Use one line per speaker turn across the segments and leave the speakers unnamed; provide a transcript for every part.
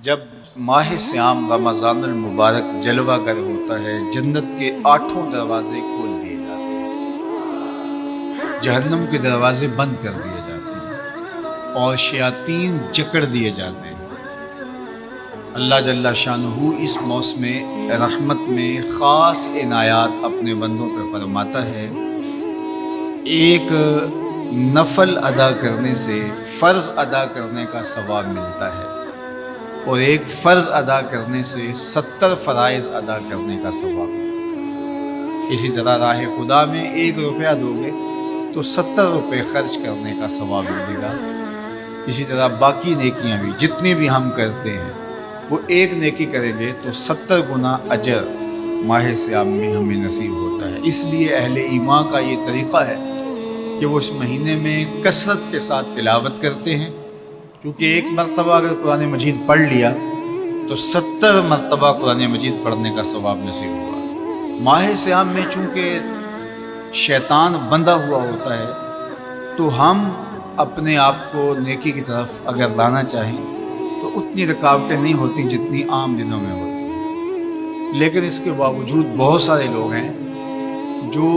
جب ماہ سیام رمضان المبارک جلوہ گر ہوتا ہے، جنت کے 8 دروازے کھول دیے جاتے ہیں، جہنم کے دروازے بند کر دیے جاتے ہیں اور شیاطین جکڑ دیے جاتے ہیں۔ اللہ جل شانہ اس موسم رحمت میں خاص عنایات اپنے بندوں پہ فرماتا ہے۔ ایک نفل ادا کرنے سے فرض ادا کرنے کا ثواب ملتا ہے، اور ایک فرض ادا کرنے سے 70 فرائض ادا کرنے کا ثواب ملتا ہے۔ اسی طرح راہ خدا میں 1 روپیہ دو گے تو 70 روپے خرچ کرنے کا ثواب ملے گا۔ اسی طرح باقی نیکیاں بھی جتنی بھی ہم کرتے ہیں، وہ ایک نیکی کریں گے تو 70 گنا اجر ماہ سیام میں ہمیں نصیب ہوتا ہے۔ اس لیے اہل ایمان کا یہ طریقہ ہے کہ وہ اس مہینے میں کثرت کے ساتھ تلاوت کرتے ہیں، کیونکہ ایک مرتبہ اگر قرآن مجید پڑھ لیا تو 70 مرتبہ قرآن مجید پڑھنے کا ثواب نصیب ہوا۔ ماہ سیام میں چونکہ شیطان بندھا ہوا ہوتا ہے، تو ہم اپنے آپ کو نیکی کی طرف اگر لانا چاہیں تو اتنی رکاوٹیں نہیں ہوتی جتنی عام دنوں میں ہوتی ہیں، لیکن اس کے باوجود بہت سارے لوگ ہیں جو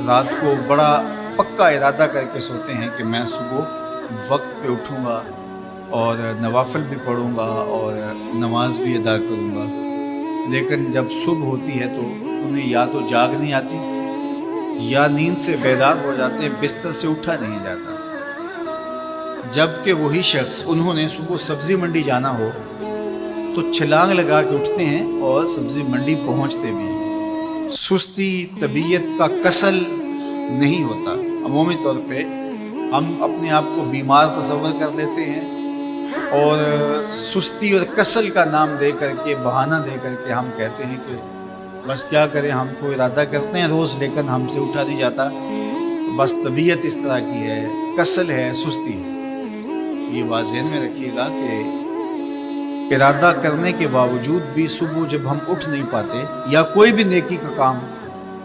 رات کو بڑا پکا ارادہ کر کے سوتے ہیں کہ میں صبح وقت پہ اٹھوں گا اور نوافل بھی پڑھوں گا اور نماز بھی ادا کروں گا، لیکن جب صبح ہوتی ہے تو انہیں یا تو جاگ نہیں آتی یا نیند سے بیدار ہو جاتے ہیں، بستر سے اٹھا نہیں جاتا۔ جبکہ وہی شخص انہوں نے صبح سبزی منڈی جانا ہو تو چھلانگ لگا کے اٹھتے ہیں اور سبزی منڈی پہنچتے بھی ہیں۔ سستی طبیعت کا کسل نہیں ہوتا۔ عمومی طور پہ ہم اپنے آپ کو بیمار تصور کر لیتے ہیں اور سستی اور کسل کا نام دے کر کے، بہانہ دے کر کے ہم کہتے ہیں کہ بس کیا کریں، ہم کو ارادہ کرتے ہیں روز لیکن ہم سے اٹھا نہیں جاتا، بس طبیعت اس طرح کی ہے، کسل ہے، سستی ہے۔ یہ بات ذہن میں رکھیے گا کہ ارادہ کرنے کے باوجود بھی صبح جب ہم اٹھ نہیں پاتے یا کوئی بھی نیکی کا کام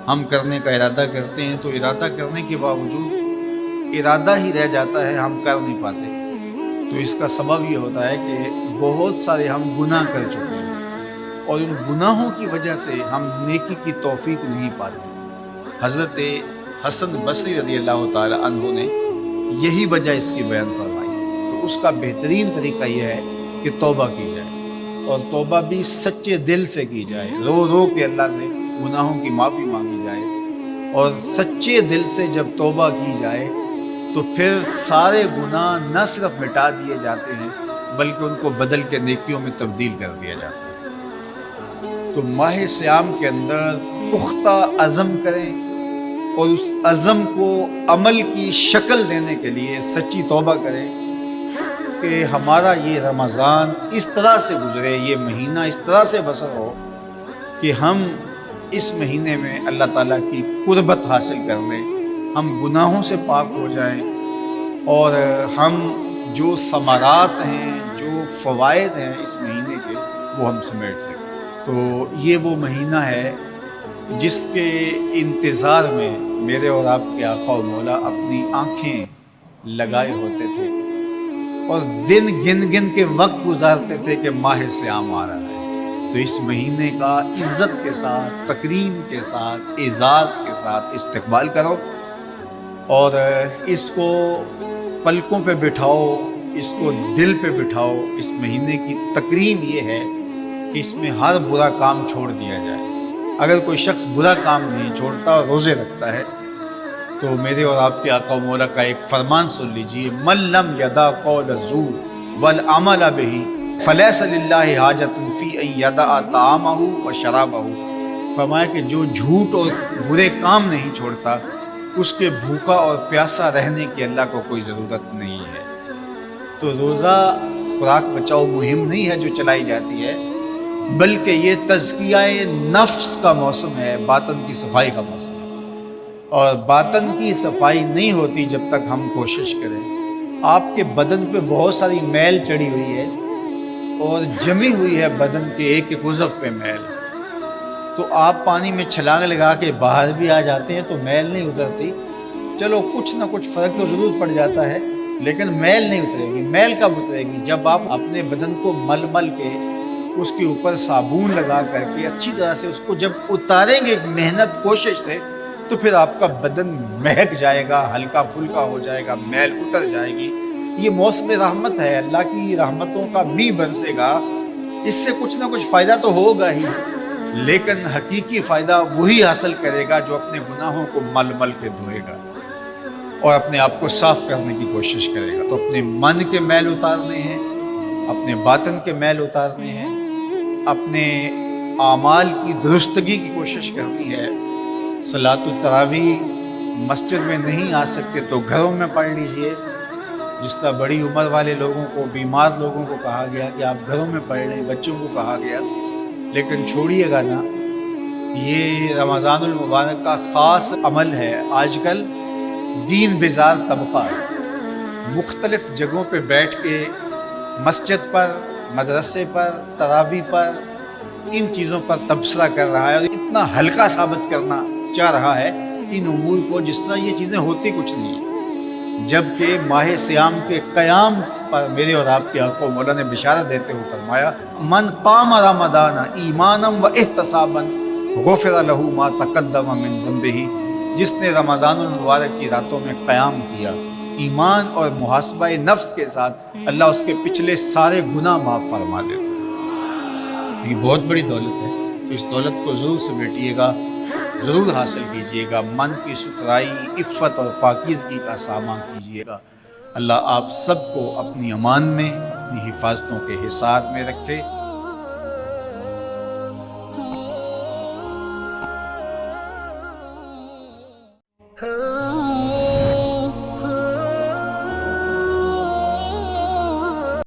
ہم کرنے کا ارادہ کرتے ہیں تو ارادہ کرنے کے باوجود ارادہ ہی رہ جاتا ہے، ہم کر نہیں پاتے، تو اس کا سبب یہ ہوتا ہے کہ بہت سارے ہم گناہ کر چکے ہیں اور ان گناہوں کی وجہ سے ہم نیکی کی توفیق نہیں پاتے۔ حضرت حسن بصری رضی اللہ تعالی عنہ نے یہی وجہ اس کی بیان فرمائی، تو اس کا بہترین طریقہ یہ ہے کہ توبہ کی جائے، اور توبہ بھی سچے دل سے کی جائے، رو رو کے اللہ سے گناہوں کی معافی مانگی جائے، اور سچے دل سے جب توبہ کی جائے تو پھر سارے گناہ نہ صرف مٹا دیے جاتے ہیں بلکہ ان کو بدل کے نیکیوں میں تبدیل کر دیا جاتا ہے۔ تو ماہ سیام کے اندر پختہ عزم کریں اور اس عزم کو عمل کی شکل دینے کے لیے سچی توبہ کریں کہ ہمارا یہ رمضان اس طرح سے گزرے، یہ مہینہ اس طرح سے بسر ہو کہ ہم اس مہینے میں اللہ تعالیٰ کی قربت حاصل کر لیں، ہم گناہوں سے پاک ہو جائیں اور ہم جو ثمرات ہیں، جو فوائد ہیں اس مہینے کے، وہ ہم سمیٹ سکیں۔ تو یہ وہ مہینہ ہے جس کے انتظار میں میرے اور آپ کے آقا و مولا اپنی آنکھیں لگائے ہوتے تھے اور دن گن گن کے وقت گزارتے تھے کہ ماہ سیام آ رہا ہے۔ تو اس مہینے کا عزت کے ساتھ، تکریم کے ساتھ، اعزاز کے ساتھ استقبال کرو اور اس کو پلکوں پہ بٹھاؤ، اس کو دل پہ بٹھاؤ۔ اس مہینے کی تکریم یہ ہے کہ اس میں ہر برا کام چھوڑ دیا جائے۔ اگر کوئی شخص برا کام نہیں چھوڑتا اور روزے رکھتا ہے تو میرے اور آپ کے آقا و مولا کا ایک فرمان سن لیجئے، من لم یدع قول الزور والعمل بہ فلیس للہ حاجۃ فی ان یدع طعامہ و شرابہ۔ فرمایا کہ جو جھوٹ اور برے کام نہیں چھوڑتا، اس کے بھوکا اور پیاسا رہنے کی اللہ کو کوئی ضرورت نہیں ہے۔ تو روزہ خوراک بچاؤ مہم نہیں ہے جو چلائی جاتی ہے، بلکہ یہ تزکیہ نفس کا موسم ہے، باطن کی صفائی کا موسم ہے، اور باطن کی صفائی نہیں ہوتی جب تک ہم کوشش کریں۔ آپ کے بدن پہ بہت ساری میل چڑھی ہوئی ہے اور جمی ہوئی ہے بدن کے ایک ایک عضو پہ میل، تو آپ پانی میں چھلانگ لگا کے باہر بھی آ جاتے ہیں تو میل نہیں اترتی، چلو کچھ نہ کچھ فرق تو ضرور پڑ جاتا ہے، لیکن میل نہیں اترے گی۔ میل کب اترے گی؟ جب آپ اپنے بدن کو مل مل کے اس کے اوپر صابن لگا کر کے اچھی طرح سے اس کو جب اتاریں گے محنت کوشش سے، تو پھر آپ کا بدن مہک جائے گا، ہلکا پھلکا ہو جائے گا، میل اتر جائے گی۔ یہ موسم رحمت ہے، اللہ کی رحمتوں کا می برسے گا، اس سے کچھ نہ کچھ فائدہ تو ہوگا ہی، لیکن حقیقی فائدہ وہی حاصل کرے گا جو اپنے گناہوں کو مل مل کے دھوئے گا اور اپنے آپ کو صاف کرنے کی کوشش کرے گا۔ تو اپنے من کے میل اتارنے ہیں، اپنے باطن کے میل اتارنے ہیں، اپنے اعمال کی درستگی کی کوشش کرنی ہے۔ صلاۃ التراویح مسجد میں نہیں آ سکتے تو گھروں میں پڑھ لیجئے۔ جس طرح بڑی عمر والے لوگوں کو، بیمار لوگوں کو کہا گیا کہ آپ گھروں میں پڑھ لیں، بچوں کو کہا گیا، لیکن چھوڑیے گا نا، یہ رمضان المبارک کا خاص عمل ہے۔ آج کل دین بیزار طبقہ مختلف جگہوں پہ بیٹھ کے مسجد پر، مدرسے پر، تراویح پر، ان چیزوں پر تبصرہ کر رہا ہے اور اتنا ہلکا ثابت کرنا چاہ رہا ہے ان امور کو جس طرح یہ چیزیں ہوتی کچھ نہیں ہیں، جبکہ ماہ سیام کے قیام پر میرے اور آپ کے حق و مولا نے بشارت دیتے ہوئے فرمایا، من قام رمضان ایمانا و احتسابا غفر لہ ما تقدم من ذنبہ، جس نے رمضان المبارک کی راتوں میں قیام کیا ایمان اور محاسبہ نفس کے ساتھ، اللہ اس کے پچھلے سارے گناہ معاف فرما دیتا ہے۔ یہ بہت بڑی دولت ہے، تو اس دولت کو ضرور سمیٹیے گا، ضرور حاصل کیجئے گا، من کی ستھرائی، عفت اور پاکیزگی کا سامان کیجئے گا۔ اللہ آپ سب کو اپنی امان میں، اپنی حفاظتوں کے حصار میں رکھے۔